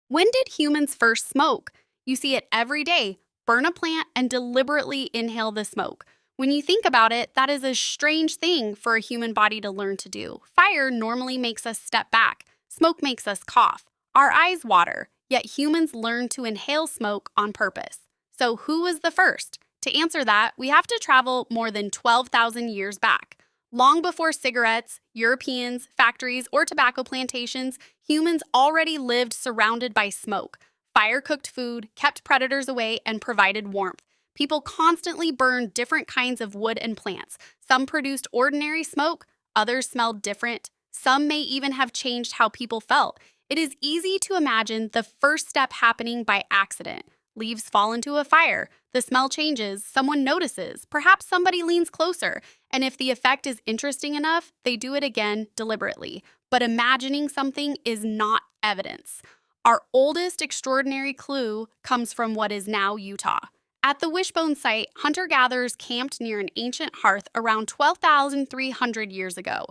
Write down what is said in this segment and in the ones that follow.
When did humans first smoke? You see it every day. Burn a plant and deliberately inhale the smoke. When you think about it, that is a strange thing for a human body to learn to do. Fire normally makes us step back. Smoke makes us cough. Our eyes water, yet humans learn to inhale smoke on purpose. So, who was the first? To answer that, we have to travel more than 12,000 years back. Long before cigarettes, Europeans, factories, or tobacco plantations, humans already lived surrounded by smoke. Fire cooked food, kept predators away, and provided warmth. People constantly burned different kinds of wood and plants. Some produced ordinary smoke, others smelled different. Some may even have changed how people felt. It is easy to imagine the first step happening by accident. Leaves fall into a fire. The smell changes. Someone notices. Perhaps somebody leans closer. And if the effect is interesting enough, they do it again deliberately. But imagining something is not evidence. Our oldest extraordinary clue comes from what is now Utah. At the Wishbone Site, hunter-gatherers camped near an ancient hearth around 12,300 years ago.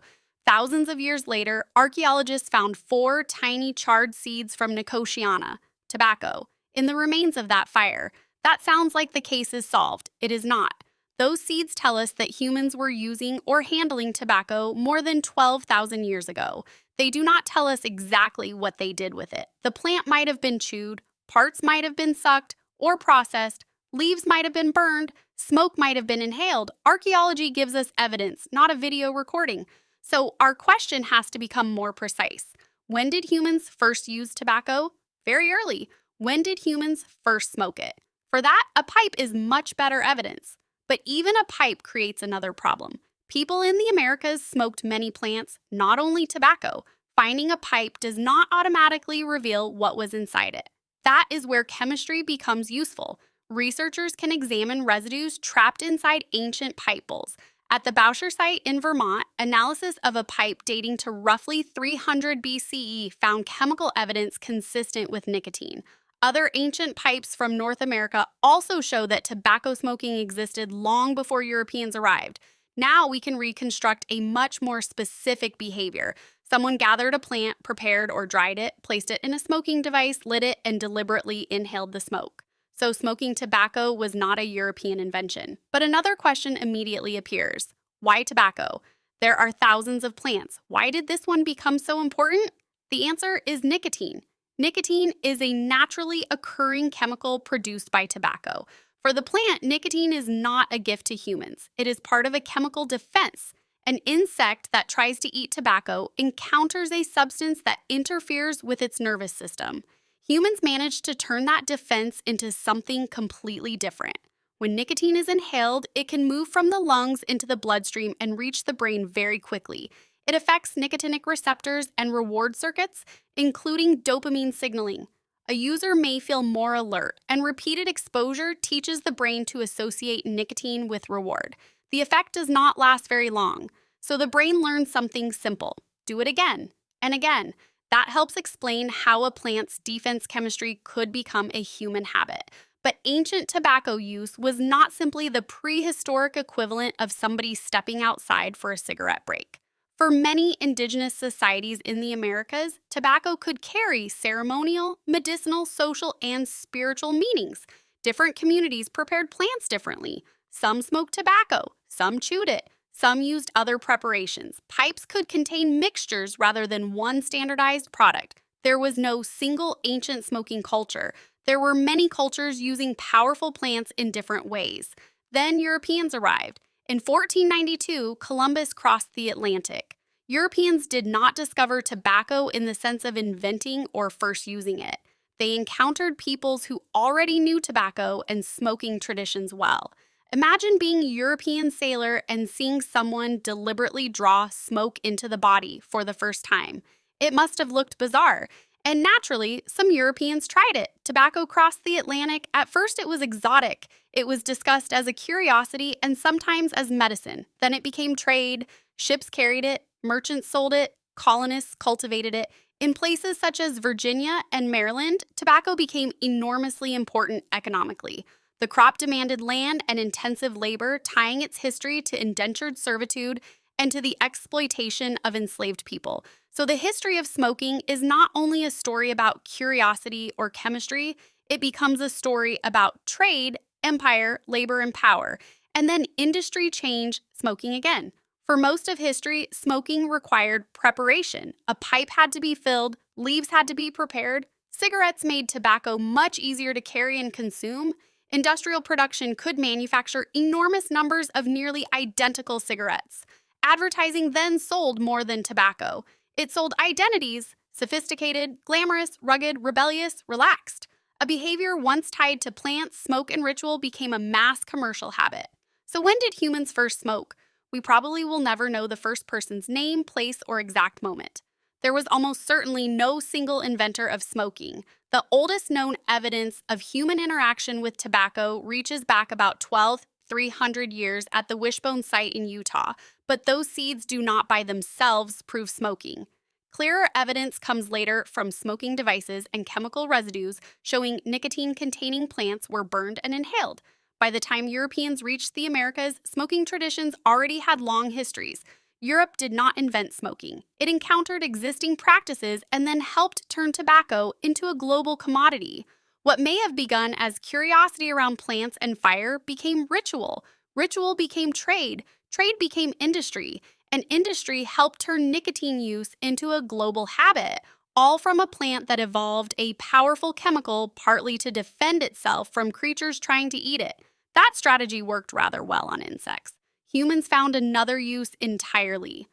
Thousands of years later, archaeologists found 4 tiny charred seeds from Nicotiana, tobacco, in the remains of that fire. That sounds like the case is solved. It is not. Those seeds tell us that humans were using or handling tobacco more than 12,000 years ago. They do not tell us exactly what they did with it. The plant might have been chewed, parts might have been sucked or processed, leaves might have been burned, smoke might have been inhaled. Archaeology gives us evidence, not a video recording. So our question has to become more precise. When did humans first use tobacco? Very early. When did humans first smoke it? For that, a pipe is much better evidence. But even a pipe creates another problem. People in the Americas smoked many plants, not only tobacco. Finding a pipe does not automatically reveal what was inside it. That is where chemistry becomes useful. Researchers can examine residues trapped inside ancient pipe bowls. At the Bowsher site in Vermont, analysis of a pipe dating to roughly 300 BCE found chemical evidence consistent with nicotine. Other ancient pipes from North America also show that tobacco smoking existed long before Europeans arrived. Now we can reconstruct a much more specific behavior. Someone gathered a plant, prepared or dried it, placed it in a smoking device, lit it, and deliberately inhaled the smoke. So smoking tobacco was not a European invention. But another question immediately appears. Why tobacco? There are thousands of plants. Why did this one become so important? The answer is nicotine. Nicotine is a naturally occurring chemical produced by tobacco. For the plant, nicotine is not a gift to humans. It is part of a chemical defense. An insect that tries to eat tobacco encounters a substance that interferes with its nervous system. Humans manage to turn that defense into something completely different. When nicotine is inhaled, it can move from the lungs into the bloodstream and reach the brain very quickly. It affects nicotinic receptors and reward circuits, including dopamine signaling. A user may feel more alert, and repeated exposure teaches the brain to associate nicotine with reward. The effect does not last very long, so the brain learns something simple. Do it again and again. That helps explain how a plant's defense chemistry could become a human habit. But ancient tobacco use was not simply the prehistoric equivalent of somebody stepping outside for a cigarette break. For many indigenous societies in the Americas, tobacco could carry ceremonial, medicinal, social, and spiritual meanings. Different communities prepared plants differently. Some smoked tobacco, some chewed it, some used other preparations. Pipes could contain mixtures rather than one standardized product. There was no single ancient smoking culture. There were many cultures using powerful plants in different ways. Then Europeans arrived. In 1492, Columbus crossed the Atlantic. Europeans did not discover tobacco in the sense of inventing or first using it. They encountered peoples who already knew tobacco and smoking traditions well. Imagine being a European sailor and seeing someone deliberately draw smoke into the body for the first time. It must have looked bizarre. And naturally, some Europeans tried it. Tobacco crossed the Atlantic. At first, it was exotic. It was discussed as a curiosity and sometimes as medicine. Then it became trade. Ships carried it, merchants sold it, colonists cultivated it. In places such as Virginia and Maryland, tobacco became enormously important economically. The crop demanded land and intensive labor, tying its history to indentured servitude, and to the exploitation of enslaved people. So the history of smoking is not only a story about curiosity or chemistry, it becomes a story about trade, empire, labor, and power, and then industry change, smoking again. For most of history, smoking required preparation. A pipe had to be filled, leaves had to be prepared, cigarettes made tobacco much easier to carry and consume. Industrial production could manufacture enormous numbers of nearly identical cigarettes. Advertising then sold more than tobacco. It sold identities: sophisticated, glamorous, rugged, rebellious, relaxed. A behavior once tied to plants, smoke, and ritual became a mass commercial habit. So when did humans first smoke? We probably will never know the first person's name, place, or exact moment. There was almost certainly no single inventor of smoking. The oldest known evidence of human interaction with tobacco reaches back about 12,300 years at the Wishbone Site in Utah, but those seeds do not by themselves prove smoking. Clearer evidence comes later from smoking devices and chemical residues showing nicotine-containing plants were burned and inhaled. By the time Europeans reached the Americas, smoking traditions already had long histories. Europe did not invent smoking. It encountered existing practices and then helped turn tobacco into a global commodity. What may have begun as curiosity around plants and fire became ritual. Ritual became trade. Trade became industry. And industry helped turn nicotine use into a global habit, all from a plant that evolved a powerful chemical partly to defend itself from creatures trying to eat it. That strategy worked rather well on insects. Humans found another use entirely.